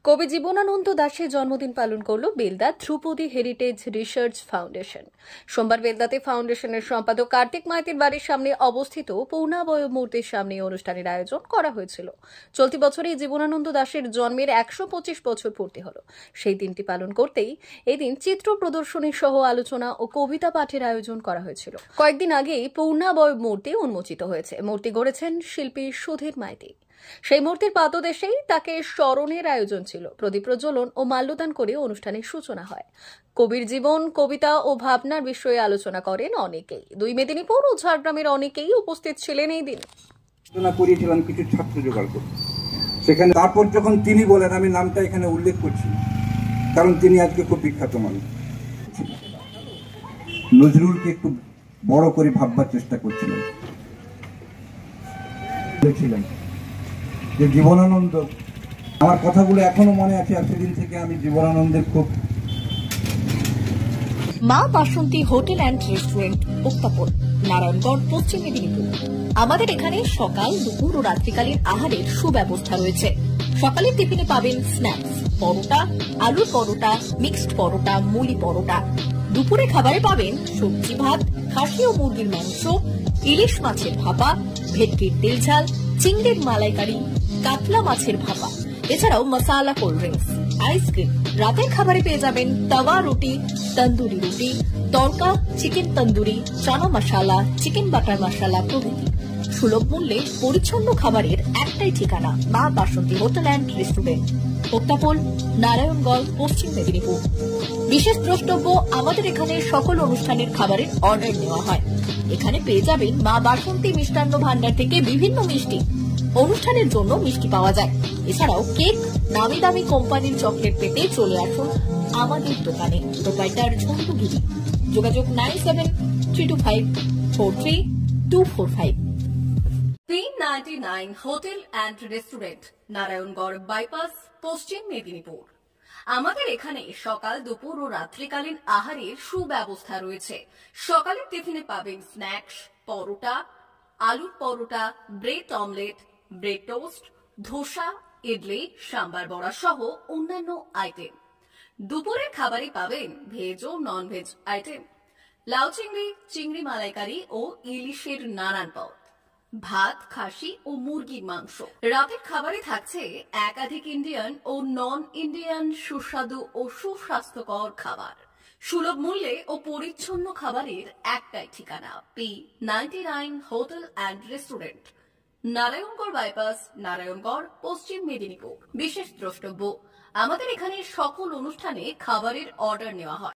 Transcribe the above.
কবি জীবনানন্দ দাশের জন্মদিন পালন করল বেলদা ধ্রুপদী হেরিটেজ রিসার্চ ফাউন্ডেশন। সোমবার বেলদাতে ফাউন্ডেশনের সম্পাদক কার্তিক মাইতির বাড়ির সামনে অবস্থিত পূর্ণাবয় মূর্তির সামনে অনুষ্ঠানের আয়োজন করা হয়েছিল। চলতি বছরে জীবনানন্দ দাশের জন্মের 125 বছর পূর্তি হল। সেই দিনটি পালন করতেই এদিন চিত্র প্রদর্শনী সহ আলোচনা ও কবিতা পাঠের আয়োজন করা হয়েছিল। কয়েকদিন আগেই পূর্ণাবয় মূর্তি উন্মোচিত হয়েছে। মূর্তি গড়েছেন শিল্পী সুধীর মাইতি। সেই মূর্তির পাদদেশেই তাকে স্মরণের আয়োজন ছিল। প্রদীপ প্রজ্বলন ও মাল্যদান করে অনুষ্ঠানের সূচনা হয়। কবির জীবন, কবিতা ও ভাবনার বিষয়ে আলোচনা করেন অনেকেই। দুই মেদিনীপুর ও ঝাড়গ্রামের অনেকেই উপস্থিত ছিলেন এই দিন। করিয়েছিলাম কিছু ছাত্র জোগাড় করে সেখানে। তারপর যখন তিনি বলেন, আমি নামটা এখানে উল্লেখ করছি কারণ তিনি আজকে খুব বিখ্যাত মানুষ, নজরুলকে একটু বড় করে ভাববার চেষ্টা করছিলেন। যে জীবনানন্দ, আমার কথাগুলো এখনো মনে আছে। আর সেদিন থেকে আমি জীবনানন্দের খুব। মা বাসন্তী হোটেল অ্যান্ড রেস্টুরেন্ট, উত্তাপন, নারায়ণগড়, পশ্চিম মেদিনীপুর। আমাদের এখানে সকাল, দুপুর ও রাত্রিকালীন আহারের সুব্যবস্থা রয়েছে। সকালের টিফিনে পাবেন স্ন্যাক্স, পরোটা, আলুর পরোটা, মিক্সড পরোটা, মুলি পরোটা। দুপুরে খাবারে পাবেন সবজি ভাত, খাসি ও মুরগির মাংস, ইলিশ মাছের ভাপা, ভেটকির তেল ঝাল, চিংড়ির মালাইকারি, কাতলা মাছের ভাপা, এছাড়াও মশালা কোল্ড ড্রিঙ্কস, আইসক্রিম। রাতের খাবারে পেয়ে যাবেন তাওয়া রুটি, তন্দুরি রুটি, তড়কা, চিকেন তন্দুরি, চানা মশালা, চিকেন বাটার মশালা প্রভৃতি। সুলভ মূল্যে পরিচ্ছন্ন খাবারের একটাই ঠিকানা, মা বাসন্তী হোটেল অ্যান্ড রেস্টুরেন্ট, উত্তাপন, নারায়ণগড়, পশ্চিম মেদিনীপুর। বিশেষ দ্রষ্টব্য, আমাদের এখানে সকল অনুষ্ঠানের খাবারের অর্ডার নেওয়া হয়। এখানে পেয়ে যাবেন মা বাসন্তী মিষ্টান্ন ভান্ডার থেকে বিভিন্ন মিষ্টি। অনুষ্ঠানের জন্য মিষ্টি পাওয়া যায়। এছাড়াও কেক, নামি দামি কোম্পানির চকলেট পেতে চলে আসুন আমাদের দোকানে। প্রোপাইটার ঝন্টুগিরি। যোগাযোগ 9772543245। 399 hotel and restaurant, Narayangarh bypass, পশ্চিম মেদিনীপুর। আমাদের এখানে সকাল, দুপুর ও রাত্রিকালীন আহারের সুব্যবস্থা রয়েছে। সকালের টিফিনে পাবেন স্ন্যাক্স, পরোটা, আলুর paratha, bread omelette, bread toast, dosa, idli, sambar vada সহ অন্যান্য আইটেম। দুপুরের খাবারে পাবেন ভেজ ও নন ভেজ আইটেম, লাউ চিংড়ি, চিংড়ি মালাইকারি ও ইলিশের নানান পদ, ভাত, খাসি ও মুরগির মাংস। রাতের খাবারে থাকছে একাধিক ইন্ডিয়ান ও নন ইন্ডিয়ান সুস্বাদু ও সুস্বাস্থ্যকর খাবার। সুলভ মূল্যে ও পরিচ্ছন্ন খাবারের একটাই ঠিকানা, P99 hotel and restaurant, Narayangarh bypass, Narayangarh, পশ্চিম মেদিনীপুর। বিশেষ দ্রষ্টব্য, আমাদের এখানে সকল অনুষ্ঠানে খাবারের অর্ডার নেওয়া হয়।